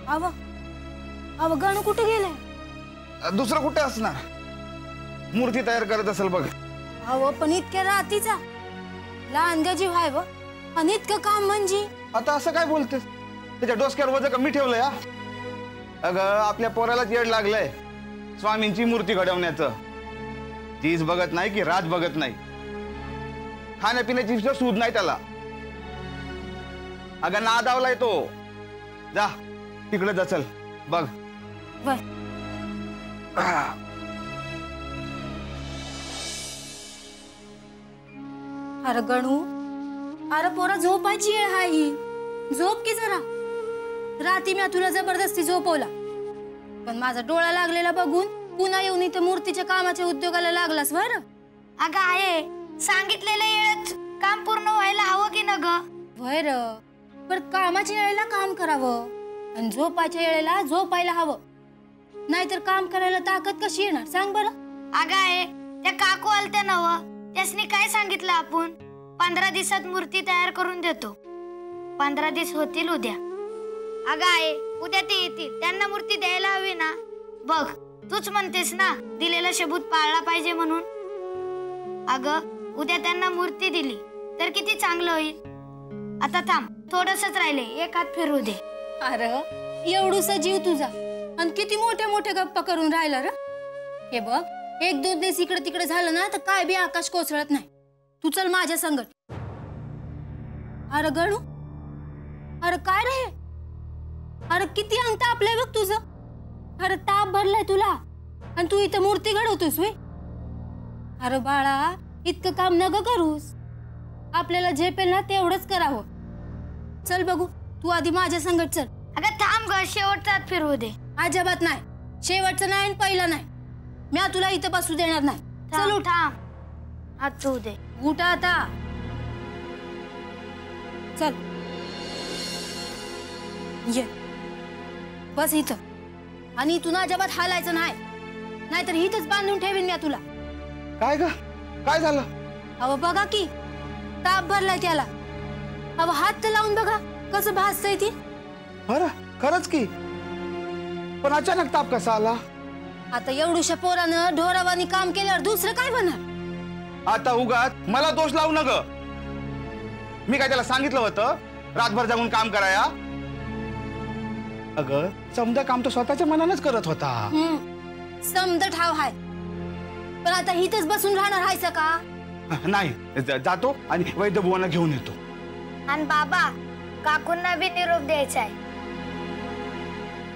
अव अव गणू कुठे गेलाय? दुसरं कुठे असणार, मूर्ती तयार करत असेल बघ. अव पण इतक्या रात्रीचा लहान गजी व्हाय व आणि इतकं काम म्हणजे. आता असं काय बोलतेस? त्याच्या डोसक्यावर वजन कमी ठेवलंय हा? अगं आपल्या पोराला येड लागलंय स्वामींची मूर्ती घडवण्याचं. तीच बघत नाही की राज बघत नाही, खाण्यापिण्याची सूद नाही त्याला. अगं नादावलाय तो. जा तिकडे जा, चल बघ. अरे गणू, अरे पोरा झोपायची आहे ही. झोप की जरा. रात्री मी तुला जबरदस्ती झोपवला, पण माझा डोळा लागलेला बघून पुन्हा येऊन इथे मूर्तीच्या कामाच्या उद्योगाला लागलास. बरं अगं आहे, सांगितलेल्या वेळेत काम पूर्ण व्हायला हवं की न ग? बर, पण कामाच्या वेळेला काम करावं आणि झोपायच्या वेळेला झोपायला हवं. नाहीतर काम करायला ताकद कशी येणार सांग बरं? अगं आहे, त्या काकू आलत्या नव, त्यासनी काय सांगितलं आपण? 15 दिवसात मूर्ती तयार करून देतो. 15 दिवस होतील उद्या. अगं आहे, उद्या ते येतील, त्यांना मूर्ती द्यायला हवी ना. बघ तूच म्हणतेस ना दिलेला शब्द पाळला पाहिजे म्हणून. अगं उद्या त्यांना मूर्ती दिली तर किती चांगलं होईल. आता थांब, थोडंसंच राहिले, एक हात फिरू दे. अरे एवढूसा जीव तुझा आणि किती मोठ्या मोठ्या गप्पा करून राहिला र. हे बघ, 1-2 दिवस इकडे तिकडे झालं ना तर काय बी आकाश कोसळत नाही. तू चल माझ्या संगत. अरे गणू, अरे काय रे, अरे किती अंग तापलंय बघ तुझं. अरे ताप भरलाय तुला आणि तू इथं मूर्ती घडवतोस वे. अरे बाळा, इतकं काम नग करूस. आपल्याला झेपेल ना तेवढंच करावं. चल बघू, तू आधी माझ्या संगत चल. अगं थांब ग, शेवटचा हात फिरवू दे. अजिबात नाही, शेवटचं नाही आणि पहिला नाही. मी तुला इथं बसू देणार नाही. चल उठ. थांब, हात धुऊ दे. उठा आता, चल ये बस इथं. आणि इथून अजिबात हालायचं नाही, नाहीतर इथंच बांधून ठेवीन मी तुला. काय ग, काय झालं? अहो बघा की, ताप भरलाय त्याला. अहो हात तर लावून बघा कसं भासतंय ती. बरं खरंच की, पण अचानक ताप कसा आला? आता एवढूशा पोरानं ढोरावानी काम केल्यावर दुसरं काय बनणार? आता उगाच मला दोष लावू नग. मी काय त्याला सांगितलं होतं रातभर जागून काम कराया? अगं समजा काम तो स्वतःच्या मनानच करत होता. समद ठाव हाय, पण आता इथंच बसून राहणार हायस का? नाही, जातो आणि वैद्यभुवांना घेऊन येतो. आणि बाबा, काकूंना बी निरोप द्यायचा आहे.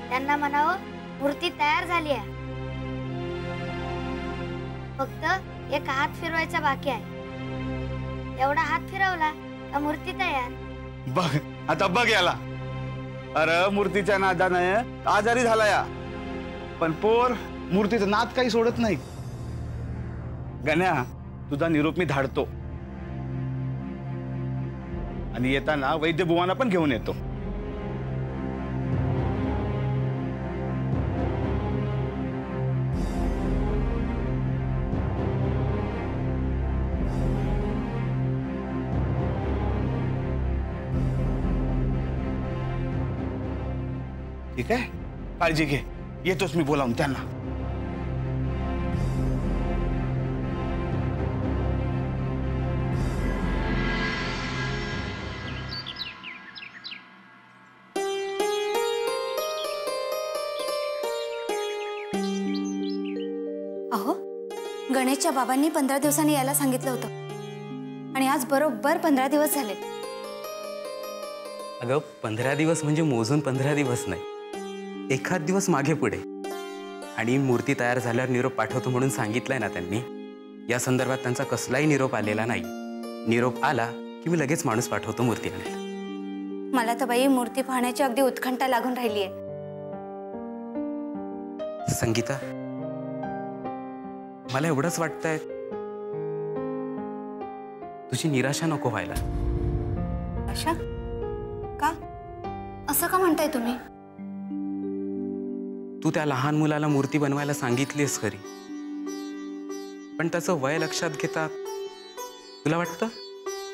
त्यांना म्हणावं मूर्ती तयार झाली आहे, फक्त एक हात फिरवायचा बाकी आहे. एवढा हात फिरवला तर मूर्ती तयार. बघ आता बघ याला. अरे मूर्तीच्या नादानं आजारी झाला या, पण पोर मूर्तीचं नाद काही सोडत नाही. गण्या, तुझा निरोप मी धाडतो आणि येताना वैद्यभुवांना पण घेऊन येतो. ठीक आहे, काळजी घे. येतोच मी बोलावून त्यांना. अहो, गणेशच्या बाबांनी 15 दिवसांनी यायला सांगितलं होतं आणि आज बरोबर 15 दिवस झाले. अगं 15 दिवस म्हणजे मोजून 15 दिवस नाही, एखाद दिवस मागे पुढे. आणि मूर्ती तयार झाल्यावर निरोप पाठवतो म्हणून सांगितलंय ना त्यांनी. या संदर्भात त्यांचा कसलाही निरोप आलेला नाही. निरोप आला की मी लगेच माणूस पाठवतो मूर्ती आणायला. मला तर बाई मूर्ती पाहण्याची अगदी उत्कंठा लागून राहिली आहे. संगीता, मला एवढंच वाटतंय, तुझी निराशा नको व्हायला. अशा का? असं का म्हणताय तुम्ही? तू त्या लहान मुलाला मूर्ती बनवायला सांगितलीस खरी, पण त्याचं वय लक्षात घेता तुला वाटतं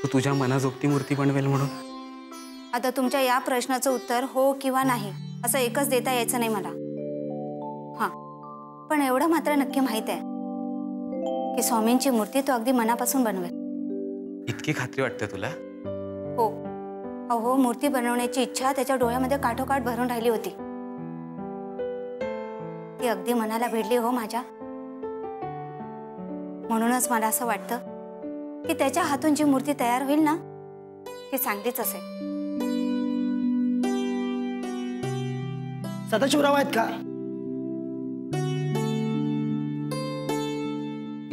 तू तुझ्या मनाजोगती मूर्ती बनवेल म्हणून? आता तुमच्या या प्रश्नाचं उत्तर हो किंवा नाही असं एकच देता यायचं नाही मला. हां, पण एवढं मात्र नक्की माहित आहे की स्वामींची मूर्ती तो अगदी मनापासून बनवेल. इतकी खात्री वाटते तुला? हो. अहो, मूर्ती बनवण्याची इच्छा त्याच्या डोळ्यामध्ये काठोकाठ भरून राहिली होती. ती अगदी मनाला भिडली हो माझ्या. म्हणूनच मला असं वाटतं की त्याच्या हातून जी मूर्ती तयार होईल ना ती चांगलीच असेल. सदाशिवराव आहेत का?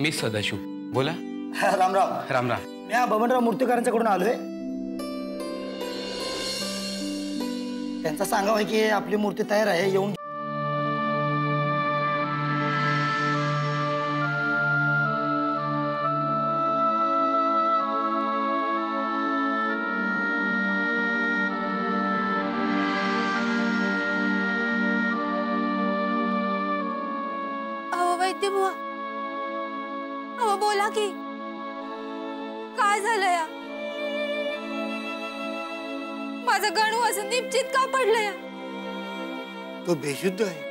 मी सदाशिव. बोला. राम राम. राम राम. मी बबनराव मूर्तीकारांच्याकडून आलोय. त्यांचा सांगावं की आपली मूर्ती तयार आहे, येऊन. अहो वैद्य बुवा, अहो बोला की काय झालं या? माझं गणू असं निश्चित का पडलं या? तो बेशुद्ध आहे.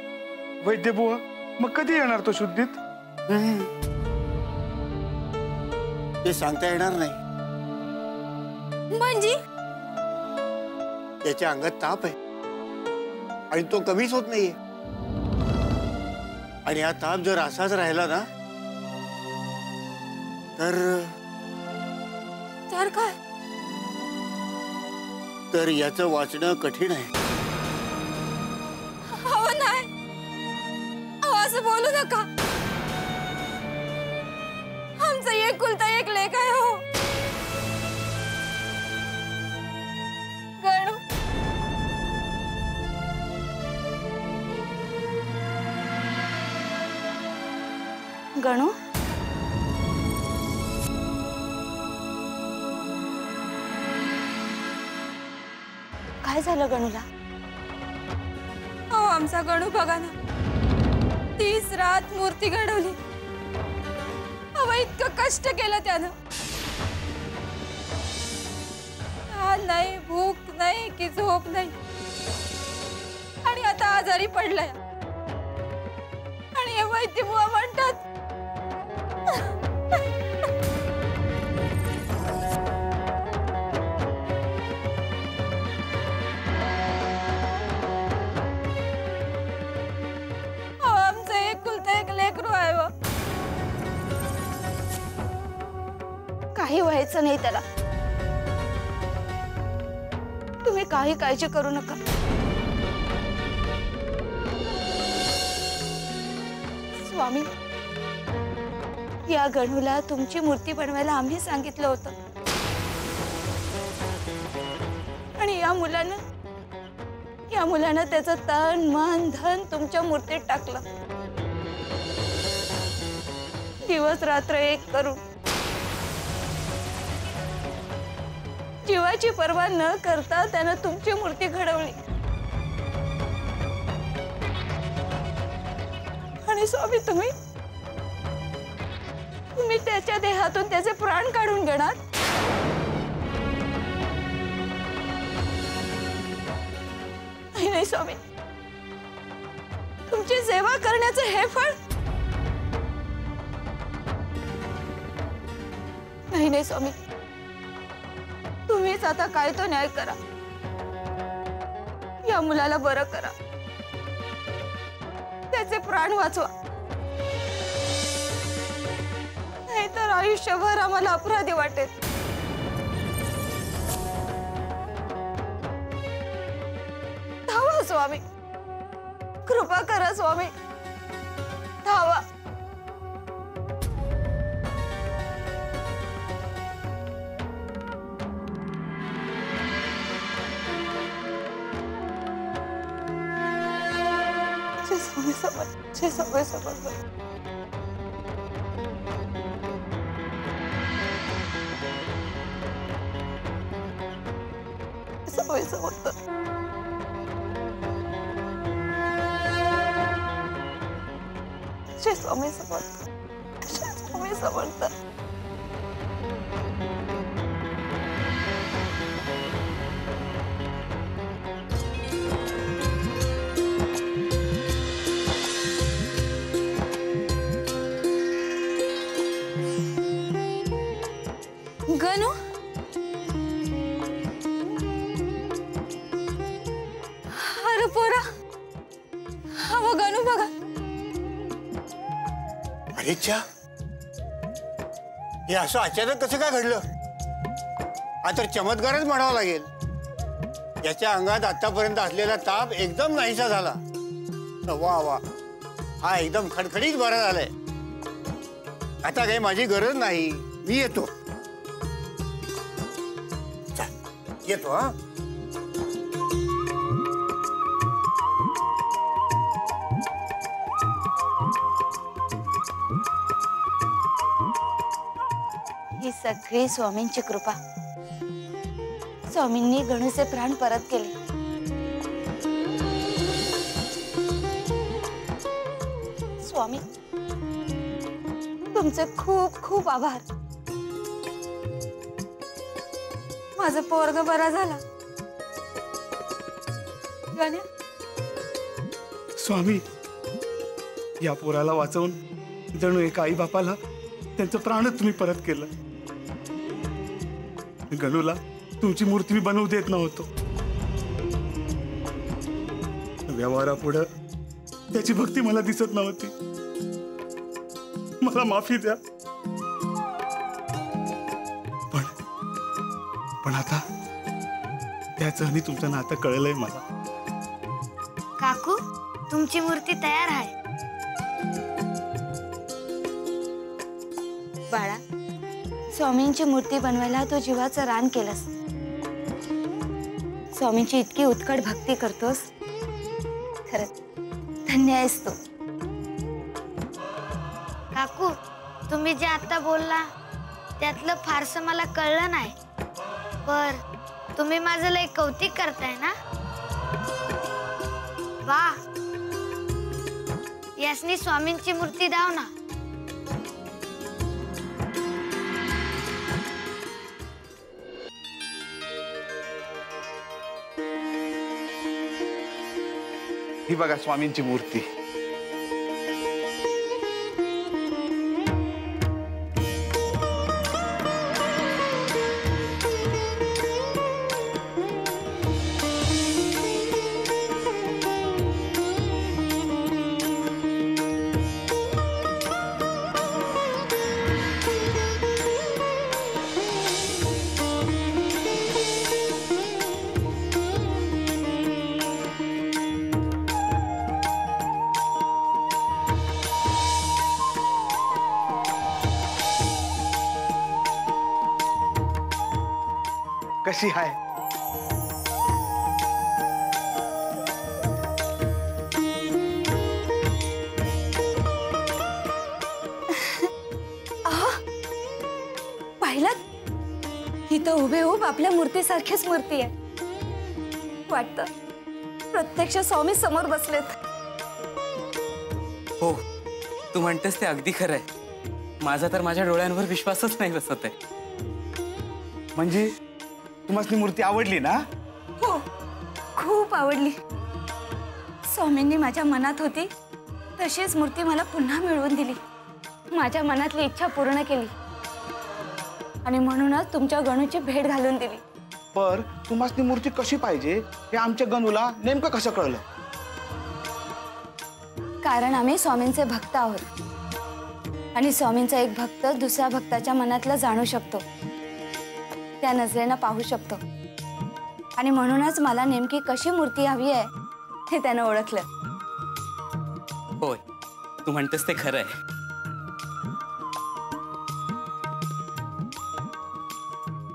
वैद्य बुवा, मग कधी येणार तो शुद्धीत? ते सांगता येणार नाही. म्हणजे त्याच्या अंगात ताप आहे आणि तो कमीच होत नाहीये. आणि हा ताप जर असाच राहिला ना तर काय? तर याचं वाचणं कठीण आहे. अहो नाही, अहो असं बोलू नका. आमचा एकुलता एक लेक आहे हो. गणू गणू, काय झालं गणूला? अहो आमचा गणू बघा ना, 30 रात मूर्ती घडवली. अहो इतकं कष्ट केलं त्यानं. हाल नाही, भूक नाही की झोप नाही, आणि आता आजारी पडलाय. आणि हे वैद्य बुवा म्हणतात आमचं एकुलतं एक लेकरू आहे व. काही व्हायचं नाही त्याला. तुम्ही काही काळजी करू नका. स्वामी, या गणूला तुमची मूर्ती बनवायला आम्ही सांगितलं होतं. आणि या मुलानं त्याचं तन मन धन तुमच्या मूर्तीत टाकलं. दिवस रात्र एक करून जीवाची पर्वा न करता त्यानं तुमची मूर्ती घडवली. आणि स्वामी, तुम्ही त्याच्या देहातून त्याचे प्राण काढून घेणार? नाही स्वामी, तुमची सेवा करण्याचं हे फळ? नाही स्वामी, तुम्हीच आता काय तो न्याय करा. या मुलाला बरं करा, त्याचे प्राण वाचवा. नाहीतर आयुष्यभर आम्हाला अपराधी वाटेल. धावा स्वामी, कृपा करा स्वामी, धावा. स्वामी समर्थ, स्वामी समर्थ. स्वामी समर्थ. स्वामी समर्थ, स्वामी समर्थ. पोरा, हा गणू बघा. अरे च्या, हे असं अचानक कसं काय घडलं? हा तर चमत्कारच म्हणावा लागेल. याच्या अंगात आतापर्यंत असलेला ताप एकदम नाहीसा झाला. वा वा, हा एकदम खडखडीत बरा झालाय. आता काही माझी गरज नाही, मी येतो. येतो हा. ही सगळी स्वामींची कृपा. स्वामींनी गणूचे प्राण परत केले. स्वामी, तुमचे खूप खूप आभार. माझं पोरग बरा झाला. गण्या, स्वामी, या पोराला वाचवून जणू एका आई बापाला त्यांचं प्राणच तुम्ही परत केलं. गणूला तुमची मूर्ती मी बनवू देत नव्हतो. व्यवहारापुढं त्याची भक्ती मला दिसत नव्हती. मला माफी द्या. पण आता त्याचं आणि तुमचं नातं कळलंय मला. काकू, तुमची मूर्ती तयार आहे. बाळा, स्वामींची मूर्ती बनवायला तू जीवाचं रान केलंस. स्वामींची इतकी उत्कट भक्ती करतोस. खरंच धन्य आहेस तू. काकू, तुम्ही जे आता बोलला त्यातलं फारसं मला कळलं नाही. पर तुम्ही माझं लय कौतिक करताय ना. वा, यासनी स्वामींची मूर्ती दाव ना. ही बघा स्वामींची मूर्ती. कशी आहे? पाहिलं, ही तर हुबेहूब आपल्या मूर्तीसारखीच मूर्ती आहे. वाटतं प्रत्यक्ष स्वामी समोर बसलेत. हो, तू म्हणतेस ते अगदी खरं आहे. माझा तर माझ्या डोळ्यांवर विश्वासच नाही बसत आहे. म्हणजे तुम्हाला मूर्ती आवडली ना? हो, खूप आवडली. स्वामींनी माझ्या मनात होती तशीच मूर्ती मला पुन्हा मिळवून दिली. माझ्या मनातली इच्छा पूर्ण केली आणि म्हणूनच तुमच्या गणूची भेट घालून दिली. पर तुम्हाला मूर्ती कशी पाहिजे हे आमच्या गणूला नेमकं कसं कळलं? कारण आम्ही स्वामींचे भक्त आहोत आणि स्वामींचा एक भक्त दुसऱ्या भक्ताच्या मनातलं जाणू शकतो, त्या नजरेनं पाहू शकतो. आणि म्हणूनच मला नेमकी कशी मूर्ती हवी आहे हे त्यानं ओळखलं. होय, तू म्हणतेस ते खरं आहे.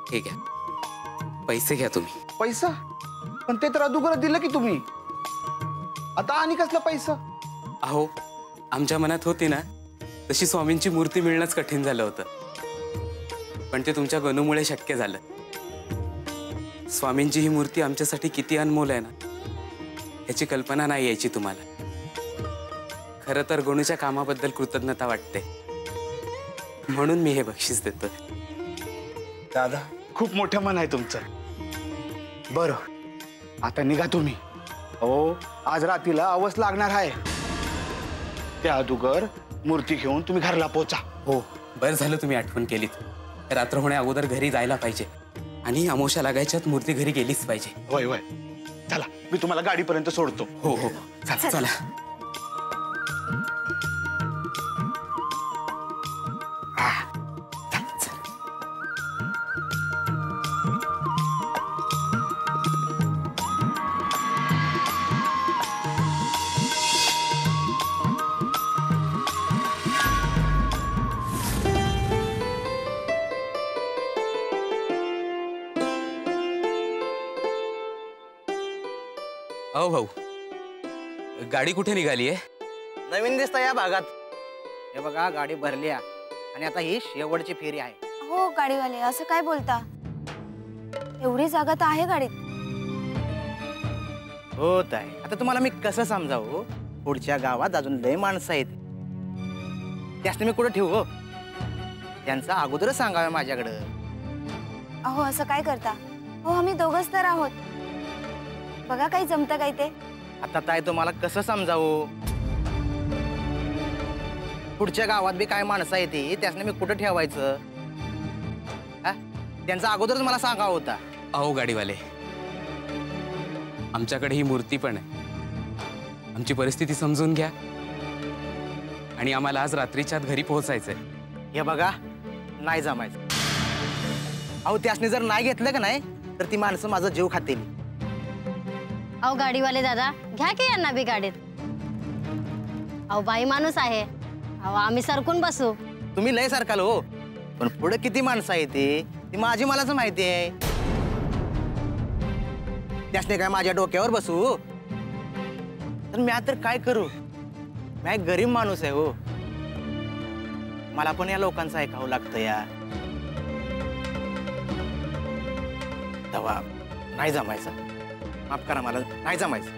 ठीक आहे, पैसे घ्या तुम्ही. पैसा? पण ते तर अगोदर दिलं की तुम्ही. आता आणि कसला पैसा? अहो, आमच्या मनात होती ना तशी स्वामींची मूर्ती मिळणंच कठीण झालं होतं. पण ते तुमच्या गणूमुळे शक्य झालं. स्वामींची ही मूर्ती आमच्यासाठी किती अनमोल आहे ना, याची कल्पना नाही यायची तुम्हाला. खरं तर गणूच्या कामाबद्दल कृतज्ञता वाटते, म्हणून मी हे बक्षीस देतोय. दादा, खूप मोठं मन आहे तुमचं. बरं, आता निघा तुम्ही. हो, आज रात्रीला अवस लागणार आहे. त्या अगोदर मूर्ती घेऊन तुम्ही घरला पोचा. हो, बरं झालं तुम्ही आठवण केलीत. रात्र होण्या अगोदर घरी जायला पाहिजे आणि अमावस्या लागायच्यात मूर्ती घरी गेलीच पाहिजे. होय होय. चला मी तुम्हाला गाडीपर्यंत सोडतो. हो हो चला चला. अहो भाऊ, गाडी कुठे निघाली आहे? नवीन दिसतं या भागात. हे बघा गाडी भरली आहे आणि आता ही शेवटची फेरी आहे. हो गाडीवाले, असं काय बोलता? एवढी जागा तर आहे गाडीत. होत आहे. आता तुम्हाला मी कसं समजावू? पुढच्या गावात अजून लय माणसं आहेत. त्यासने मी कुठं ठेवू हो? त्यांचा अगोदरच सांगावं माझ्याकडं. अहो असं काय करता? हो आम्ही दोघंच तर आहोत. बघा काही जमतं काय ते. आता ताई तुम्हाला कसं समजावू? पुढच्या गावात बी काय माणसं आहे ती, त्यासने मी कुठं ठेवायचं? त्यांचा अगोदरच मला सांगावं होता. अहो गाडीवाले, आमच्याकडे ही मूर्ती पण आहे. आमची परिस्थिती समजून घ्या आणि आम्हाला आज रात्रीच्या आत घरी पोहोचायचंय. हे बघा नाही जमायचं. अहो त्यासने जर नाही घेतलं का नाही तर ती माणसं माझा जीव खातील. अहो गाडीवाले दादा, घ्या की यांना बी गाडीत. अहो बाई माणूस आहे. अहो आम्ही सरकून बसू. तुम्ही लय सरकाल हो, पण पुढे किती माणसं आहे ती माझी मलाच माहिती आहे. त्यासने काय माझ्या डोक्यावर बसू? तर मी आता काय करू? मी एक गरीब माणूस आहे हो. मला पण या लोकांचं ऐकावं लागतं या. तेव्हा नाही जमायचं. माफ करा, मला नाही जमायचं.